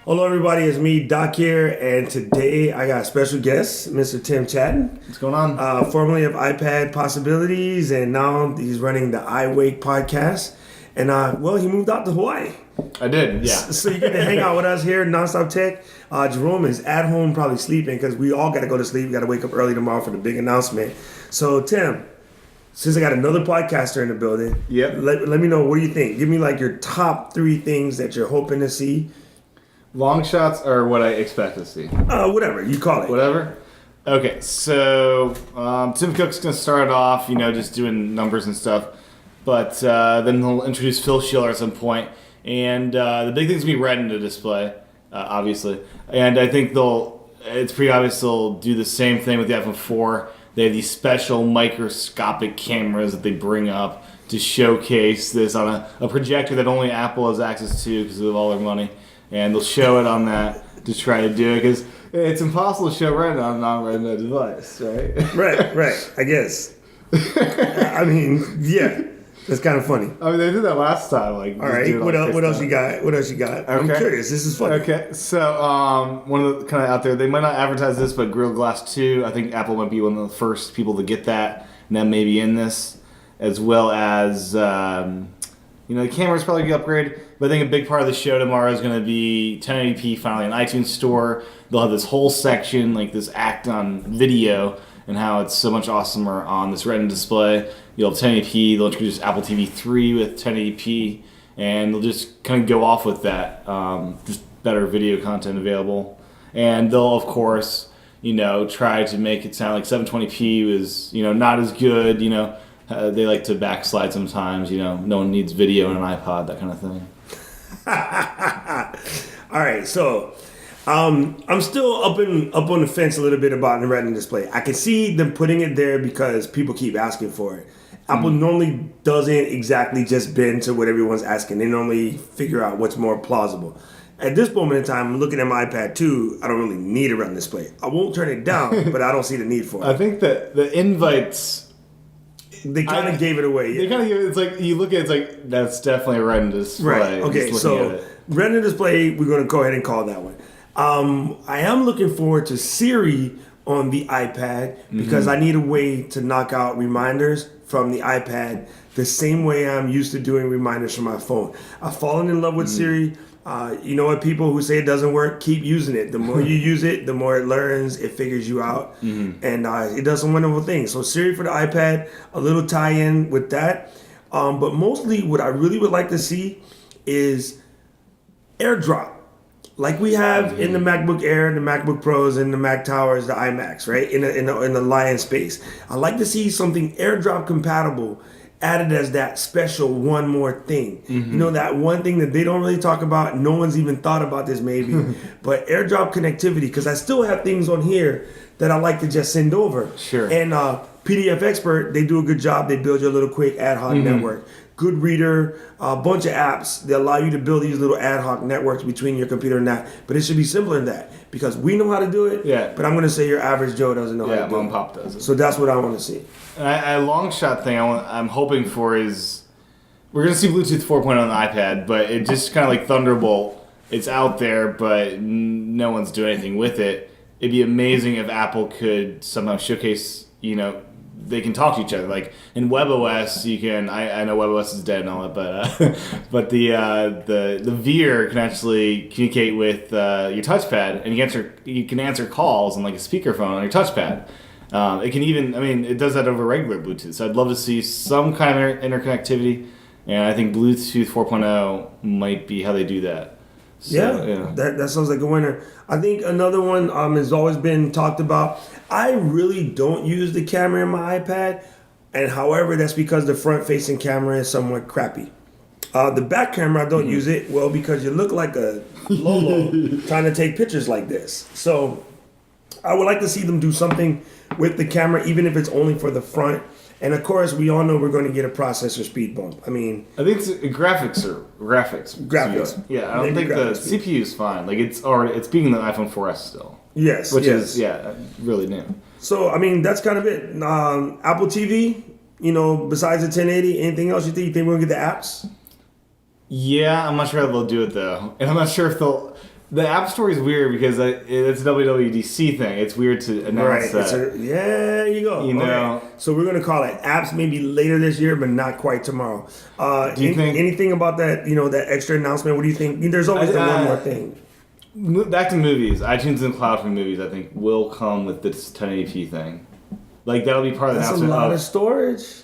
Hello everybody, it's me, Doc here, and today I got a special guest, Mr. Tim Chatton. What's going on? Formerly of iPad Possibilities, and now he's running the iWake podcast. And he moved out to Hawaii. I did, yeah. So you get to hang out with us here, Nonstop Tech. Jerome is at home probably sleeping because we all got to go to sleep. We got to wake up early tomorrow for the big announcement. So Tim, since I got another podcaster in the building, yep. let me know, what do you think? Give me like your top 3 things that you're hoping to see. Long shots are what I expect to see. Whatever, you call it. Whatever? Okay, so Tim Cook's going to start off, just doing numbers and stuff. But then he'll introduce Phil Schiller at some point. And the big thing's going to be Retina display, obviously. And I think it's pretty obvious they'll do the same thing with the iPhone 4. They have these special microscopic cameras that they bring up to showcase this on a projector that only Apple has access to because of all their money. And they'll show it on that to try to do it because it's impossible to show Retina on a non-Retina device, right? Right. I guess. I mean, yeah, that's kind of funny. I mean, they did that last time. All right, what else you got? Okay. I'm curious. This is funny. Okay, so one of the kind of out there, they might not advertise this, but Gorilla Glass 2, I think Apple might be one of the first people to get that, and that may be in this, as well as the camera's probably going to upgrade. But I think a big part of the show tomorrow is going to be 1080p finally in iTunes Store. They'll have this whole section, like this act on video, and how it's so much awesomer on this Retina display. You'll have 1080p. They'll introduce Apple TV 3 with 1080p, and they'll just kind of go off with that. Just better video content available. And they'll, of course, try to make it sound like 720p was, not as good. They like to backslide sometimes. No one needs video in an iPod, that kind of thing. All right, so I'm still up on the fence a little bit about the Retina display. I can see them putting it there because people keep asking for it. Apple normally doesn't exactly just bend to what everyone's asking. They normally figure out what's more plausible. At this moment in time, I'm looking at my iPad 2. I don't really need a Retina display. I won't turn it down, but I don't see the need for it. I think that the invites... They kind of gave it away. They kind of gave it. It's like you look at it, it's like that's definitely a Retina display. Right. Okay. So Retina display, we're going to go ahead and call that one. I am looking forward to Siri on the iPad because I need a way to knock out reminders from the iPad the same way I'm used to doing reminders from my phone. I've fallen in love with Siri. You know what? People who say it doesn't work, keep using it. The more you use it, the more it learns, it figures you out, and it does some wonderful things. So Siri for the iPad, a little tie-in with that. But mostly what I really would like to see is AirDrop. Like we have in the MacBook Air, the MacBook Pros, and the Mac Towers, the iMacs, right? In the Lion space. I'd like to see something AirDrop compatible added as that special one more thing. That one thing that they don't really talk about. No one's even thought about this maybe. But AirDrop connectivity, because I still have things on here that I like to just send over. Sure. And PDF Expert, they do a good job. They build you a little quick ad hoc network. Good Reader, a bunch of apps that allow you to build these little ad hoc networks between your computer and that. But it should be simpler than that because we know how to do it. Yeah. But I'm going to say your average Joe doesn't know how to do it. Yeah, Mom and Pop does it. So that's what I want to see. A long shot thing I'm hoping for is we're going to see Bluetooth 4.0 on the iPad, but it just kind of like Thunderbolt. It's out there, but no one's doing anything with it. It'd be amazing if Apple could somehow showcase, they can talk to each other. Like in WebOS, you can. I know WebOS is dead and all that, but the Veer can actually communicate with your touchpad, and you can answer calls on like a speakerphone on your touchpad. It can even. It does that over regular Bluetooth. So I'd love to see some kind of interconnectivity, and I think Bluetooth 4.0 might be how they do that. So, yeah. That sounds like a winner. I think another one has always been talked about. I really don't use the camera in my iPad, and however, that's because the front-facing camera is somewhat crappy. The back camera, I don't use it, well, because you look like a Lolo trying to take pictures like this. So I would like to see them do something with the camera, even if it's only for the front. And of course, we all know we're going to get a processor speed bump. I think it's graphics. Graphics. Yeah, I don't think the CPU is fine. Like it's beating the iPhone 4S still. Yes, which yes. is really new. So I mean, that's kind of it. Apple TV. Besides the 1080, anything else you think we're gonna get the apps? Yeah, I'm not sure how they'll do it though, and I'm not sure if they'll. The App Store is weird because it's a WWDC thing. It's weird to announce that. Yeah, you go. You know. Okay. So we're gonna call it apps maybe later this year, but not quite tomorrow. Do you think anything about that? That extra announcement. What do you think? There's always the one more thing. Back to movies. iTunes and cloud for movies, I think, will come with this 1080p thing. Like that'll be part of the announcement. That's a lot of storage.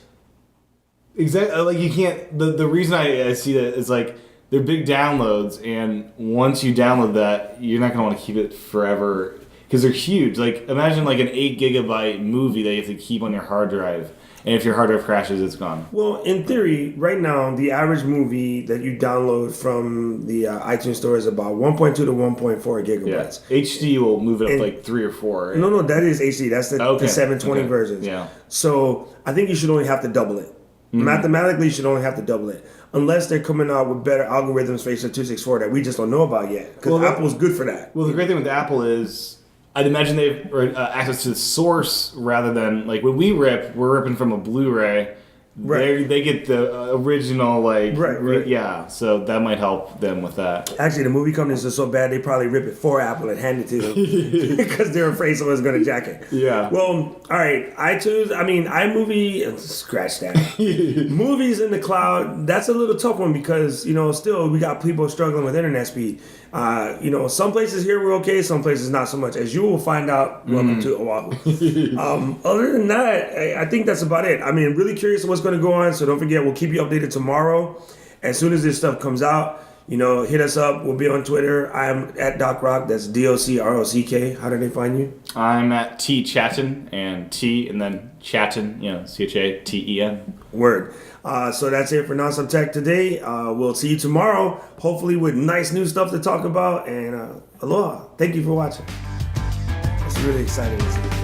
Exactly. Like you can't. The reason I see that is like. They're big downloads, and once you download that, you're not going to want to keep it forever because they're huge. Like imagine like an 8 gigabyte movie that you have to keep on your hard drive, and if your hard drive crashes, it's gone. Well, in theory, right now, the average movie that you download from the iTunes Store is about 1.2 to 1.4 gigabytes. Yeah. HD will move it up like 3 or 4. Right? No, that is HD. That's the 720 versions. Yeah. So I think you should only have to double it. Mm-hmm. Mathematically, you should only have to double it. Unless they're coming out with better algorithms for H.264 that we just don't know about yet. Because Apple's good for that. Well, the great thing with Apple is, I'd imagine they have access to the source rather than, like, when we're ripping from a Blu-ray. Right. They get the original, like... Right. Yeah, so that might help them with that. Actually, the movie companies are so bad, they probably rip it for Apple and hand it to them. Because they're afraid someone's going to jack it. Yeah. Well, all right. iMovie, scratch that. Movies in the cloud, that's a little tough one because, still we got people struggling with internet speed. Some places here we're okay, some places not so much. As you will find out, welcome to Oahu. Other than that, I think that's about it. Really curious what's going to go on, so don't forget, we'll keep you updated tomorrow. As soon as this stuff comes out, hit us up. We'll be on Twitter. I'm at Doc Rock. That's DOCROCK. How do they find you? I'm at T Chatten, and T and then Chatten, CHATEN. Word. So that's it for Nonstop Tech today. We'll see you tomorrow, hopefully with nice new stuff to talk about. And aloha. Thank you for watching. It's really exciting to see.